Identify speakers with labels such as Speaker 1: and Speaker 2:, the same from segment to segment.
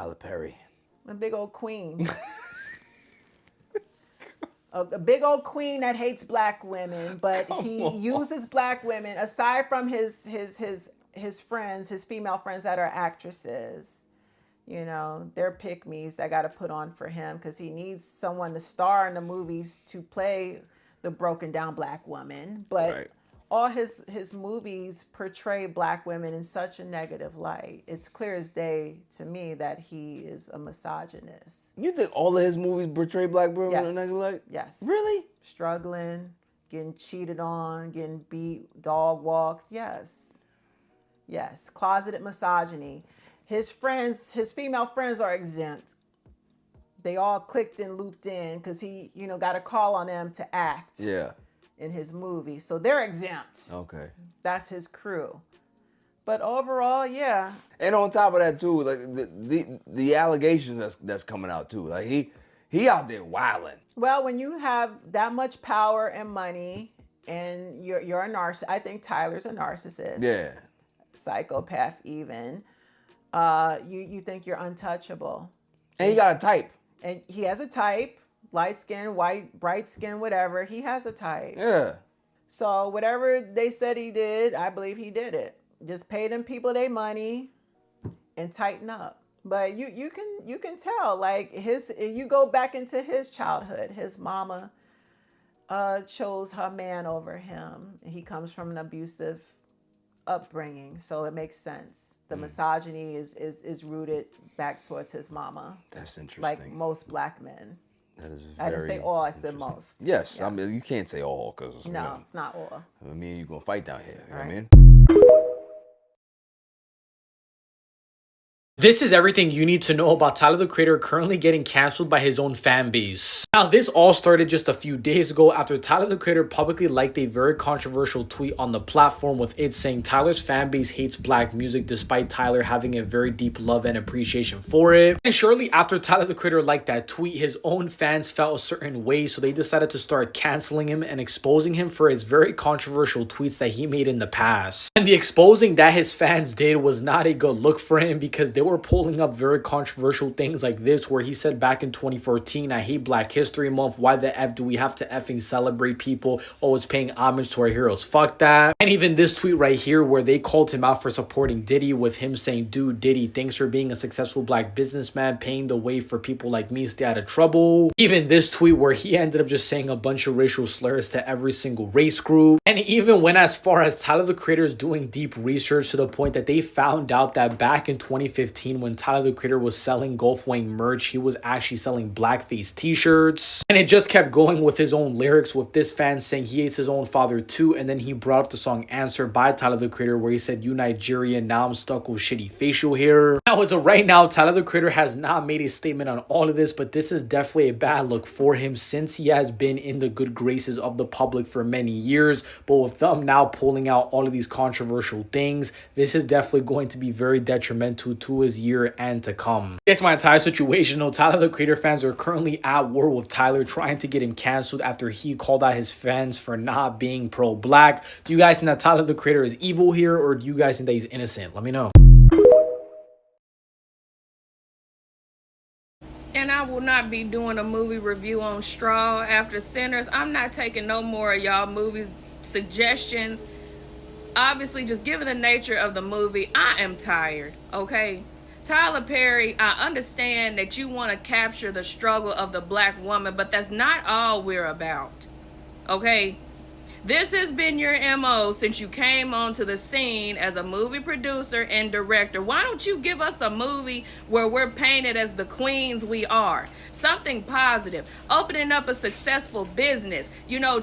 Speaker 1: Tyler Perry.
Speaker 2: A big old queen. A big old queen that hates black women, but he uses black women aside from his friends, his female friends that are actresses. You know, they're pick-me's that got to put on for him because he needs someone to star in the movies to play the broken down black woman. But
Speaker 1: Right.
Speaker 2: all his movies portray black women in such a negative light. It's clear as day to me that he is a misogynist.
Speaker 1: You think all of his movies portray black women in a negative light?
Speaker 2: Yes.
Speaker 1: Really?
Speaker 2: Struggling, getting cheated on, getting beat, dog walked. Yes. Yes. Closeted misogyny. His friends, his female friends are exempt. They all clicked and looped in because he, got a call on them to act.
Speaker 1: Yeah.
Speaker 2: In his movie. So they're exempt.
Speaker 1: Okay.
Speaker 2: That's his crew. But overall, yeah.
Speaker 1: And on top of that too, like the allegations that's coming out too. Like he out there wilding.
Speaker 2: Well, when you have that much power and money and you're a narcissist, I think Tyler's a narcissist.
Speaker 1: Yeah.
Speaker 2: Psychopath even. You think you're untouchable.
Speaker 1: And he got a type.
Speaker 2: And he has a type. Light skin, white, bright skin, whatever. He has a type.
Speaker 1: Yeah.
Speaker 2: So whatever they said he did, I believe he did it. Just pay them people their money and tighten up. But you can tell, like you go back into his childhood. His mama chose her man over him. He comes from an abusive upbringing, so it makes sense. The misogyny is rooted back towards his mama.
Speaker 1: That's interesting.
Speaker 2: Like most black men.
Speaker 1: That is very
Speaker 2: I didn't say all, I said most.
Speaker 1: Yes,
Speaker 2: Yeah.
Speaker 1: I mean you can't say all because
Speaker 2: It's not all.
Speaker 1: I mean you're gonna fight down here. You know what I mean?
Speaker 3: This is everything you need to know about Tyler the Creator currently getting canceled by his own fan base. Now, this all started just a few days ago after Tyler the Creator publicly liked a very controversial tweet on the platform with it saying Tyler's fan base hates black music despite Tyler having a very deep love and appreciation for it. And shortly after Tyler the Creator liked that tweet, his own fans felt a certain way, so they decided to start canceling him and exposing him for his very controversial tweets that he made in the past. And the exposing that his fans did was not a good look for him because they were pulling up very controversial things like this where he said back in 2014, I hate Black History Month. Why the F do we have to effing celebrate people? Oh, it's paying homage to our heroes. Fuck that. And even this tweet right here where they called him out for supporting Diddy with him saying, dude, Diddy, thanks for being a successful black businessman, paying the way for people like me stay out of trouble. Even this tweet where he ended up just saying a bunch of racial slurs to every single race group. And he even went as far as Tyler the Creator is doing deep research to the point that they found out that back in 2015 when Tyler the Creator was selling Golf Wang merch, he was actually selling blackface t-shirts. And it just kept going with his own lyrics with this fan saying he hates his own father too. And then he brought up the song Answer by Tyler the Creator where he said, you Nigerian, now I'm stuck with shitty facial hair. Now as of right now, Tyler the Creator has not made a statement on all of this, but this is definitely a bad look for him since he has been in the good graces of the public for many years. But with them now pulling out all of these controversial things, this is definitely going to be very detrimental to his year and to come. It's my entire situation. Though Tyler the Creator fans are currently at war with Tyler, trying to get him canceled after he called out his fans for not being pro-black. Do you guys think that Tyler the Creator is evil here, or do you guys think that he's innocent? Let me know.
Speaker 4: And I will not be doing a movie review on Straw After Sinners. I'm not taking no more of y'all movie suggestions. Obviously, just given the nature of the movie, I am tired, okay? Tyler Perry, I understand that you want to capture the struggle of the black woman, but that's not all we're about, okay? This has been your MO since you came onto the scene as a movie producer and director. Why don't you give us a movie where we're painted as the queens we are? Something positive, opening up a successful business,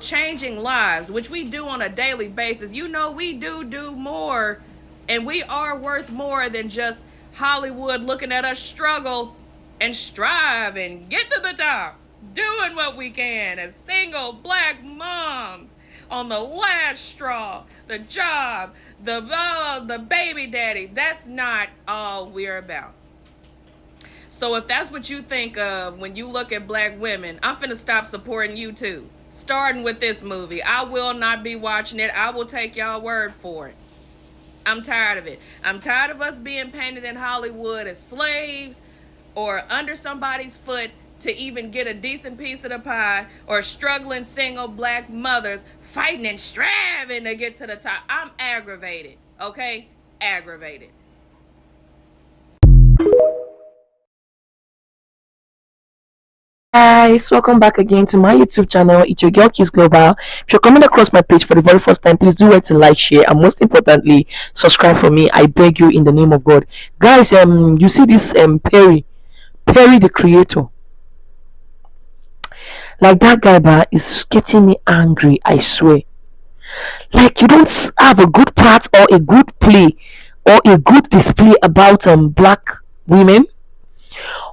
Speaker 4: changing lives, which we do on a daily basis. We do more, and we are worth more than just Hollywood looking at us struggle and strive and get to the top, doing what we can as single black moms on the last straw, the job, the baby daddy. That's not all we're about. So if that's what you think of when you look at black women, I'm finna stop supporting you too. Starting with this movie. I will not be watching it. I will take y'all word for it. I'm tired of it. I'm tired of us being painted in Hollywood as slaves. or under somebody's foot to even get a decent piece of the pie, or struggling single black mothers fighting and striving to get to the top. I'm aggravated, okay? Aggravated.
Speaker 5: Guys, welcome back again to my YouTube channel. It's your girl Kiss Global. If you're coming across my page for the very first time, please do it to like, share, and most importantly, subscribe for me. I beg you in the name of God. Guys, you see this Perry the creator. Like that guy is getting me angry, I swear. Like you don't have a good part or a good play or a good display about black women.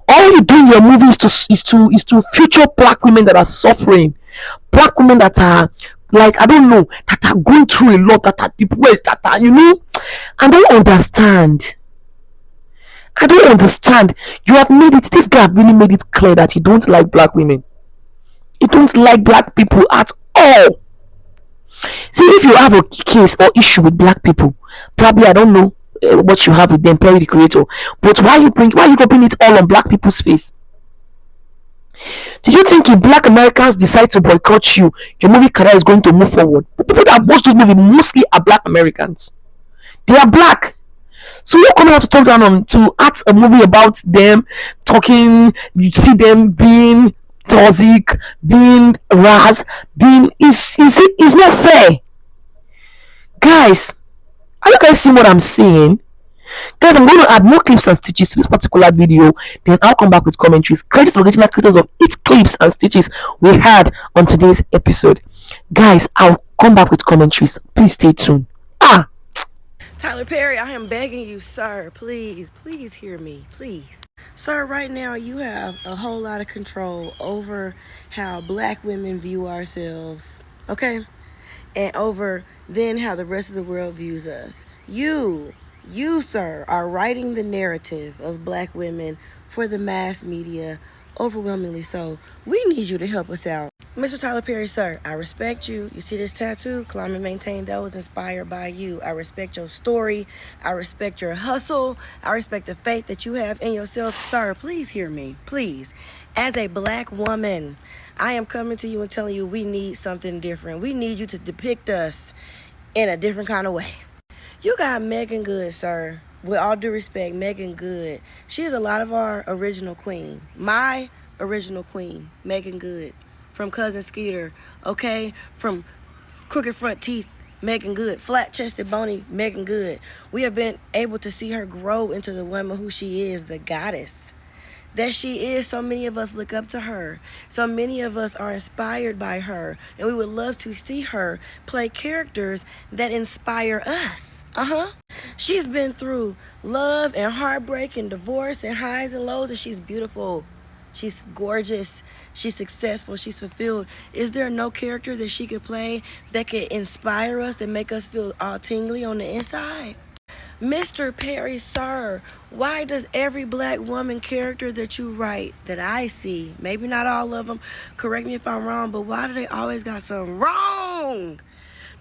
Speaker 5: All you do in your movie is to feature black women that are suffering, black women that are, like, I don't know, that are going through a lot, that are depressed, that are, I don't understand. I don't understand. You have made it, this guy have really made it clear that you don't like black women. You don't like black people at all. See, if you have a case or issue with black people, probably I don't know what you have with them, Perry the creator. But why you dropping it all on black people's face? Do you think if black Americans decide to boycott you, your movie career is going to move forward? The people that watch this movie mostly are black Americans. They are black. So you're coming out to talk down on to act a movie about them, talking, you see them being toxic, being ras, being is not fair. Guys, are you guys seeing what I'm saying? Guys, I'm going to add more clips and stitches to this particular video. Then I'll come back with commentaries. Credit to the original creators of each clips and stitches we had on today's episode. Guys, I'll come back with commentaries. Please stay tuned.
Speaker 6: Tyler Perry, I am begging you, sir, please, please hear me, please. Sir, right now you have a whole lot of control over how black women view ourselves, okay? And over then how the rest of the world views us. You, sir, are writing the narrative of black women for the mass media, overwhelmingly so. We need you to help us out. Mr. Tyler Perry, sir, I respect you. You see this tattoo? Climb and maintain. That was inspired by you. I respect your story. I respect your hustle. I respect the faith that you have in yourself. Sir, please hear me. Please. As a black woman, I am coming to you and telling you we need something different. We need you to depict us in a different kind of way. You got Megan Good, sir. With all due respect, Megan Good. She is a lot of our original queen. My original queen, Megan Good. From Cousin Skeeter, okay? From Crooked Front Teeth, Megan Good. Flat-chested, bony, Megan Good. We have been able to see her grow into the woman who she is, the goddess that she is. So many of us look up to her. So many of us are inspired by her. And we would love to see her play characters that inspire us. She's been through love and heartbreak and divorce and highs and lows, and she's beautiful. She's gorgeous. She's successful. She's fulfilled. Is there no character that she could play that could inspire us, that make us feel all tingly on the inside? Mr. Perry, sir, why does every black woman character that you write, that I see, maybe not all of them, correct me if I'm wrong, but why do they always got something wrong?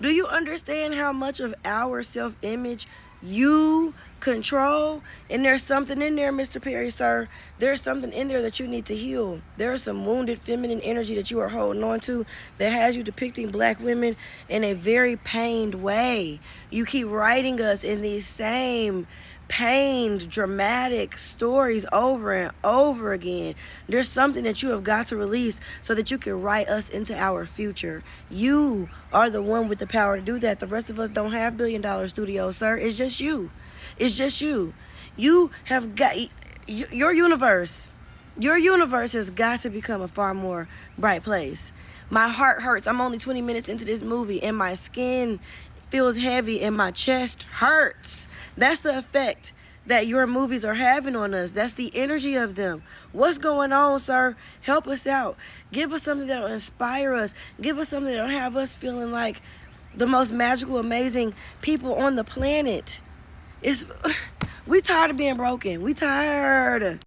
Speaker 6: Do you understand how much of our self-image you control? And there's something in there, Mr. Perry, sir. There's something in there that you need to heal. There's some wounded feminine energy that you are holding on to that has you depicting black women in a very pained way. You keep writing us in these same pained, dramatic stories over and over again. There's something that you have got to release so that you can write us into our future. You are the one with the power to do that. The rest of us don't have billion-dollar studios, sir. It's just you. It's just you. You have got your universe. Your universe has got to become a far more bright place. My heart hurts. I'm only 20 minutes into this movie and my skin feels heavy and my chest hurts. That's the effect that your movies are having on us. That's the energy of them. What's going on, sir? Help us out. Give us something that'll inspire us. Give us something that'll have us feeling like the most magical, amazing people on the planet. We tired of being broken. We tired.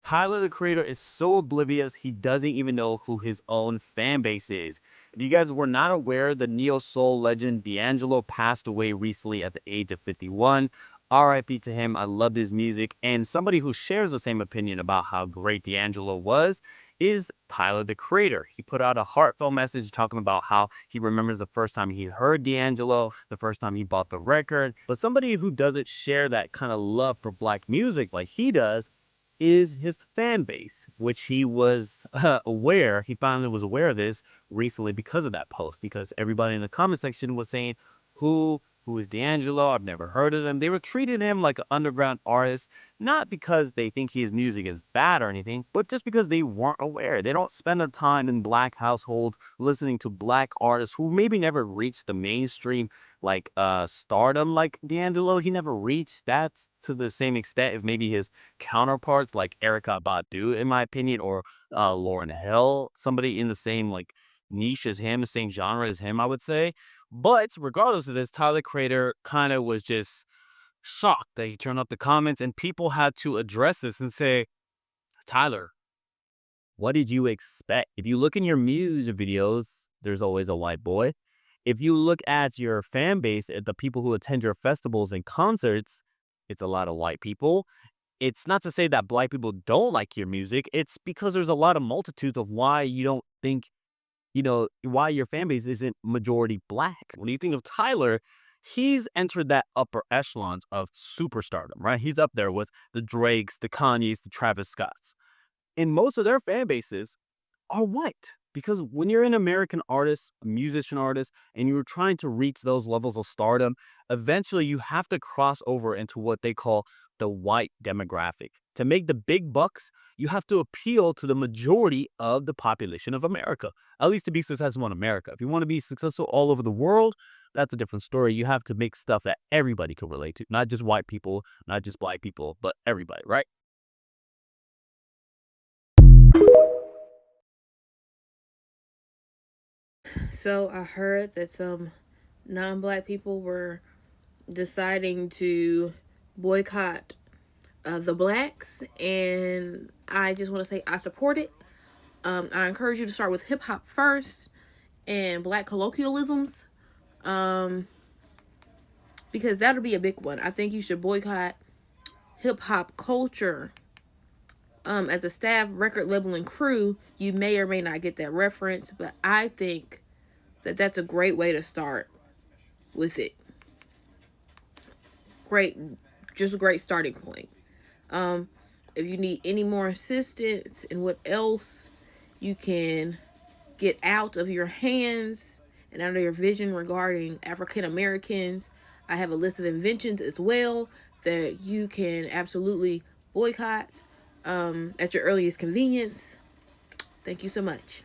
Speaker 7: Tyler the creator is so oblivious he doesn't even know who his own fan base is. If you guys were not aware, the neo soul legend D'Angelo passed away recently at the age of 51. RIP to him. I loved his music. And somebody who shares the same opinion about how great D'Angelo was is Tyler, the Creator. He put out a heartfelt message talking about how he remembers the first time he heard D'Angelo, the first time he bought the record. But somebody who doesn't share that kind of love for Black music like he does is his fan base, which he was aware, he finally was aware of this recently because of that post, because everybody in the comment section was saying, who is D'Angelo? I've never heard of him. They were treating him like an underground artist, not because they think his music is bad or anything, but just because they weren't aware. They don't spend their time in Black households listening to Black artists who maybe never reached the mainstream like stardom like D'Angelo. He never reached that to the same extent as maybe his counterparts like Erica Badu, in my opinion, or Lauryn Hill, somebody in the same like niche as him, the same genre as him, I would say. But regardless of this, Tyler Creator kind of was just shocked that he turned up the comments, and people had to address this and say, Tyler, what did you expect? If you look in your music videos, there's always a white boy. If you look at your fan base, at the people who attend your festivals and concerts, it's a lot of white people. It's not to say that Black people don't like your music. It's because there's a lot of multitudes of why you don't think, why your fan base isn't majority Black. When you think of Tyler, he's entered that upper echelons of superstardom, right? He's up there with the Drakes, the Kanyes, the Travis Scotts. And most of their fan bases are white. Because when you're an American artist, a musician artist, and you're trying to reach those levels of stardom, eventually you have to cross over into what they call the white demographic. To make the big bucks, you have to appeal to the majority of the population of America, at least to be successful in America. If you want to be successful all over the world, that's a different story. You have to make stuff that everybody can relate to, not just white people, not just Black people, but everybody, right?
Speaker 6: So I heard that some non-Black people were deciding to boycott the Blacks, and I just want to say I support it. I encourage you to start with hip hop first and Black colloquialisms, because that'll be a big one. I think you should boycott hip hop culture. As a staff, record label, and crew, you may or may not get that reference, but I think that that's a great way to start with it. Just a great starting point. If you need any more assistance in what else you can get out of your hands and out of your vision regarding African Americans, I have a list of inventions as well that you can absolutely boycott at your earliest convenience. Thank you so much.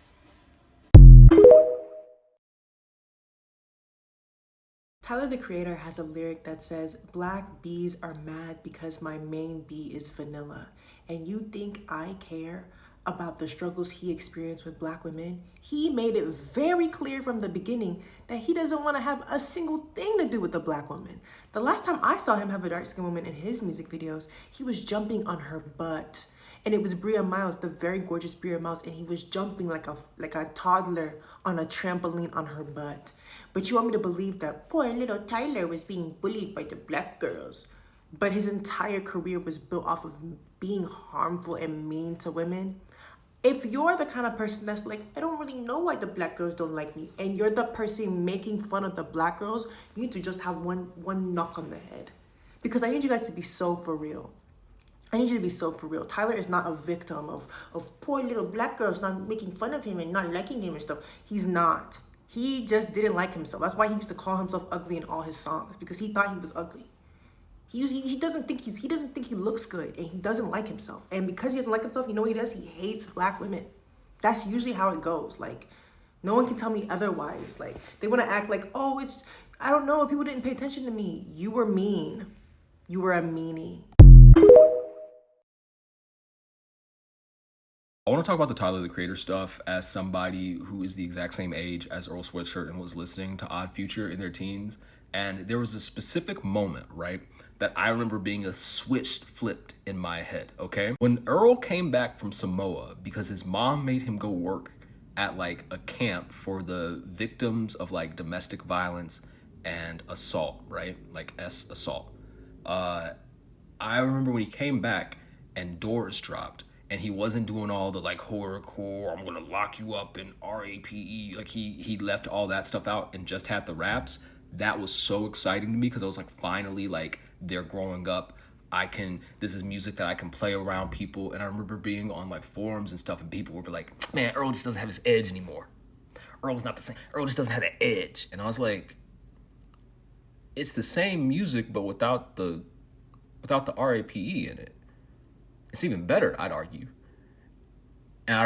Speaker 8: Tyler the Creator has a lyric that says, "Black bees are mad because my main bee is vanilla." And you think I care about the struggles he experienced with Black women? He made it very clear from the beginning that he doesn't want to have a single thing to do with a Black woman. The last time I saw him have a dark-skinned woman in his music videos, he was jumping on her butt. And it was Bria Miles, the very gorgeous Bria Miles, and he was jumping like a toddler on a trampoline on her butt. But you want me to believe that poor little Tyler was being bullied by the Black girls? But his entire career was built off of being harmful and mean to women. If you're the kind of person that's like, I don't really know why the Black girls don't like me, and you're the person making fun of the Black girls, you need to just have one knock on the head. Because I need you guys to be so for real. I need you to be so for real. Tyler is not a victim of poor little Black girls not making fun of him and not liking him and stuff. He's not. He just didn't like himself. That's why he used to call himself ugly in all his songs, because he thought he was ugly. He doesn't think he looks good, and he doesn't like himself. And because he doesn't like himself, you know what he does? He hates Black women. That's usually how it goes. Like, no one can tell me otherwise. Like, they want to act like, oh, I don't know, people didn't pay attention to me. You were mean. You were a meanie.
Speaker 9: I want to talk about the Tyler the Creator stuff as somebody who is the exact same age as Earl Sweatshirt and was listening to Odd Future in their teens. And there was a specific moment, right, that I remember being a switch flipped in my head, okay? When Earl came back from Samoa because his mom made him go work at like a camp for the victims of like domestic violence and assault, right? Like assault. I remember when he came back and Doors dropped, and he wasn't doing all the like horrorcore, I'm gonna lock you up in RAPE. Like he left all that stuff out and just had the raps. That was so exciting to me because I was like, finally, like they're growing up. This is music that I can play around people. And I remember being on like forums and stuff, and people were like, man, Earl just doesn't have his edge anymore. Earl's not the same. Earl just doesn't have the edge. And I was like, it's the same music, but without the RAPE in it. It's even better, I'd argue. And I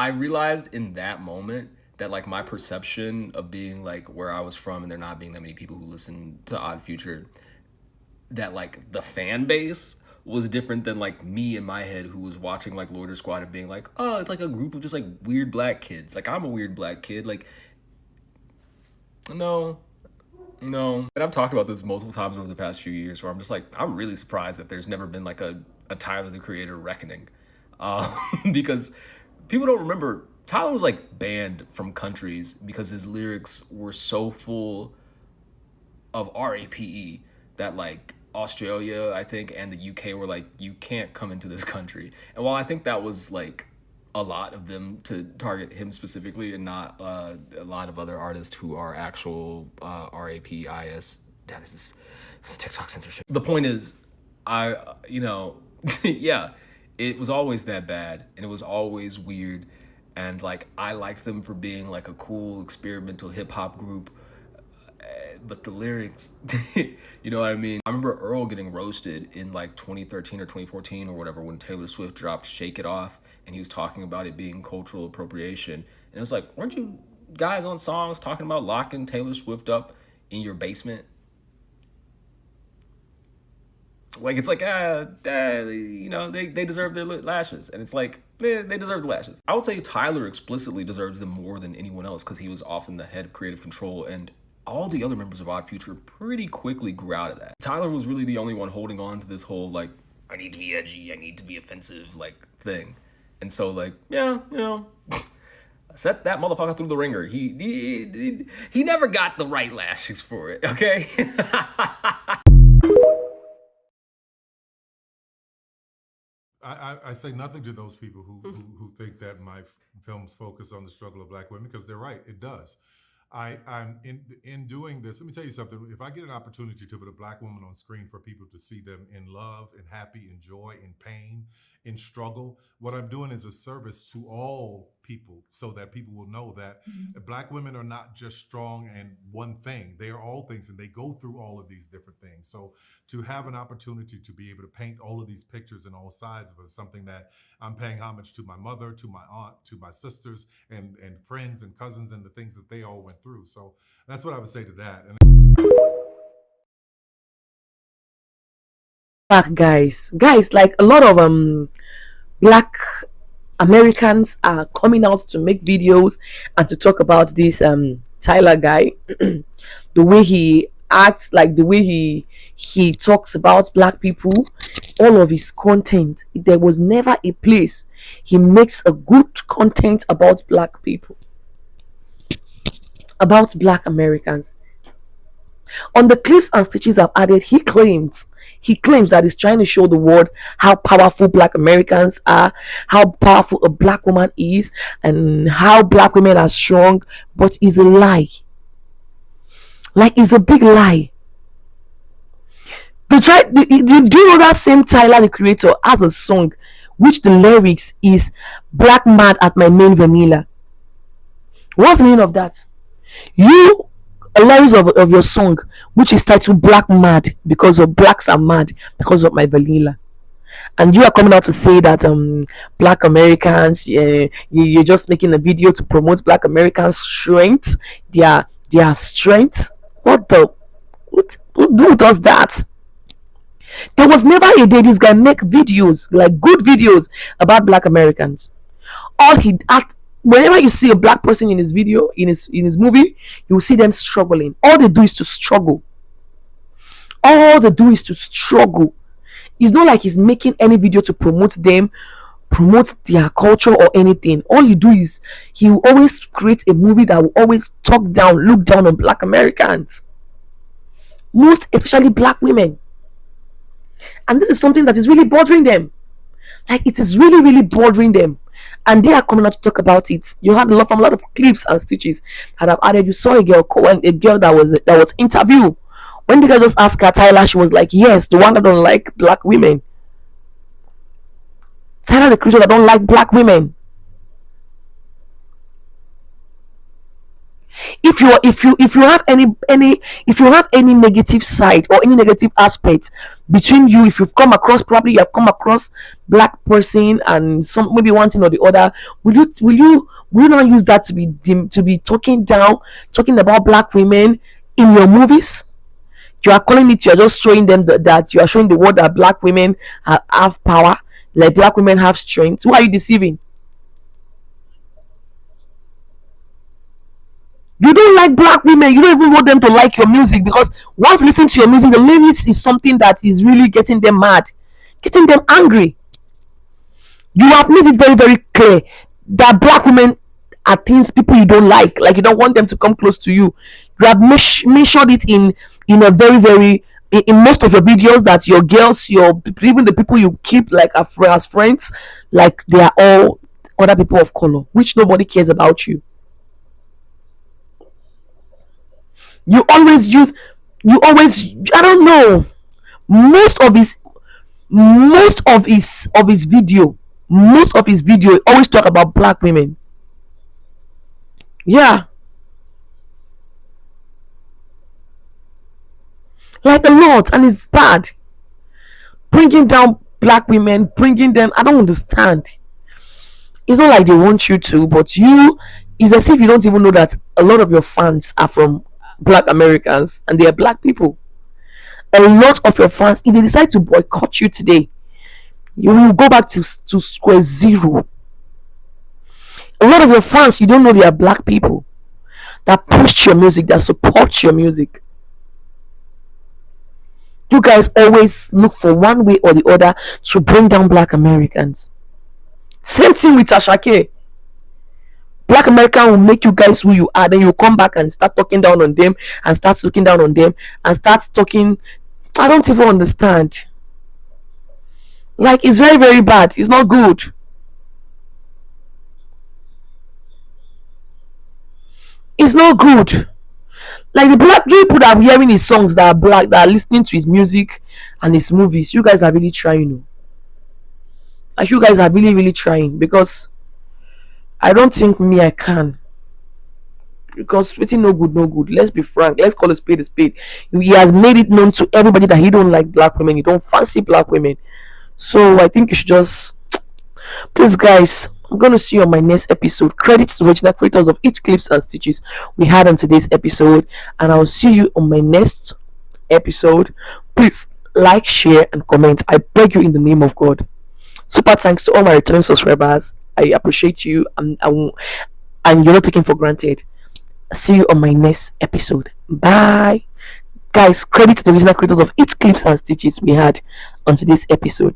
Speaker 9: realized in that moment that like my perception of being like where I was from and there not being that many people who listen to Odd Future, that like the fan base was different than like me in my head who was watching like Loiter Squad and being like, oh, it's like a group of just like weird black kids. Like I'm a weird black kid. Like, no. And I've talked about this multiple times over the past few years where I'm just like, I'm really surprised that there's never been like a Tyler, the Creator reckoning. Because people don't remember, Tyler was like banned from countries because his lyrics were so full of RAPE that like Australia, I think, and the UK were like, you can't come into this country. And while I think that was like a lot of them to target him specifically and not a lot of other artists who are actual RAPIS. This is TikTok censorship. The point is, yeah, it was always that bad and it was always weird. And like, I liked them for being like a cool experimental hip hop group. But the lyrics, you know what I mean? I remember Earl getting roasted in like 2013 or 2014 or whatever when Taylor Swift dropped Shake It Off. And he was talking about it being cultural appropriation. And it was like, weren't you guys on songs talking about locking Taylor Swift up in your basement? Like, it's like, they deserve their lashes. And it's like, they deserve the lashes. I would say Tyler explicitly deserves them more than anyone else because he was often the head of creative control. And all the other members of Odd Future pretty quickly grew out of that. Tyler was really the only one holding on to this whole, like, I need to be edgy, I need to be offensive, like, thing. And so, like, yeah, set that motherfucker through the ringer. He never got the right lashes for it, okay?
Speaker 10: I say nothing to those people who think that my films focus on the struggle of black women, because they're right, it does. I'm in doing this. Let me tell you something. If I get an opportunity to put a black woman on screen for people to see them in love, in happy, in joy, in pain, in struggle, what I'm doing is a service to all people so that people will know that black women are not just strong and one thing. They are all things and they go through all of these different things. So to have an opportunity to be able to paint all of these pictures and all sides of it is something that I'm paying homage to my mother, to my aunt, to my sisters and friends and cousins and the things that they all went through. So that's what I would say to that. And
Speaker 5: Back, guys, like a lot of black Americans are coming out to make videos and to talk about this Tyler guy. The way he acts, like the way he talks about black people, all of his content, there was never a place he makes a good content about black people, about black Americans. On the clips and stitches I've added, he claims that he's trying to show the world how powerful black Americans are, how powerful a black woman is, and how black women are strong. But it's a lie. Like, it's a big lie. Do you know that same Tyler, the Creator, has a song which the lyrics is "Black mad at my main vanilla"? What's the meaning of that? You lyrics of your song which is titled "Black Mad" because of blacks are mad because of my vanilla, and you are coming out to say that black Americans, you're just making a video to promote black Americans strength, their strength. Who does that? There was never a day this guy make videos, like good videos about black Americans. All he at Whenever you see a black person in his video, in his movie, you will see them struggling. All they do is to struggle. All they do is to struggle. It's not like he's making any video to promote them, promote their culture or anything. All you do is he will always create a movie that will always talk down, look down on black Americans. most especially black women. And this is something that is really bothering them. Like, it is really, really bothering them. And they are coming out to talk about it. You had a lot from a lot of clips and stitches that I've added. You saw a girl that was interviewed. When the guy just asked her, Tyler, she was like, yes, the one that don't like black women. Tyler the creator that don't like black women. If you have any negative side or any negative aspect between you, if you've come across, probably you have come across black person and some maybe one thing or the other, will you not use that to be talking about black women in your movies? You are calling it, you're just showing them that you are showing the world that black women have power, like black women have strength. Who are you deceiving? You don't like black women. You don't even want them to like your music, because once listening to your music, the lyrics is something that is really getting them mad, getting them angry. You have made it very, very clear that black women are things people you don't like you don't want them to come close to you. You have mentioned it in a very, very in most of your videos that your girls, even the people you keep like as friends, like they are all other people of color, which nobody cares about you. You always I don't know, most of his most of his video always talk about black women. Yeah, like a lot, and it's bad. Bringing down black women, bringing them, I don't understand. It's not like they want you to, but it's as if you don't even know that a lot of your fans are from black Americans and they are black people. A lot of your fans, if they decide to boycott you today, you will go back to square zero. A lot of your fans, you don't know they are black people that push your music, that support your music. You guys always look for one way or the other to bring down black Americans. Same thing with Ashake. Black American will make you guys who you are, then you come back and start talking down on them, and start looking down on them, and start talking. I don't even understand. Like, it's very, very bad. It's not good. It's not good. Like, the black people that are hearing his songs, that are black, that are listening to his music and his movies, you guys are really trying. Like, you guys are really, really trying, because I don't think I can. Because it's no good, no good. Let's be frank. Let's call a spade a spade. He has made it known to everybody that he don't like black women. He don't fancy black women. So I think you should just, please, guys. I'm gonna see you on my next episode. Credits to original creators of each clips and stitches we had on today's episode, and I'll see you on my next episode. Please like, share, and comment. I beg you in the name of God. Super thanks to all my returning subscribers. I appreciate you, and you're not taken for granted. See you on my next episode. Bye, guys. Credit to the original creators of each clips and stitches we had on today's episode.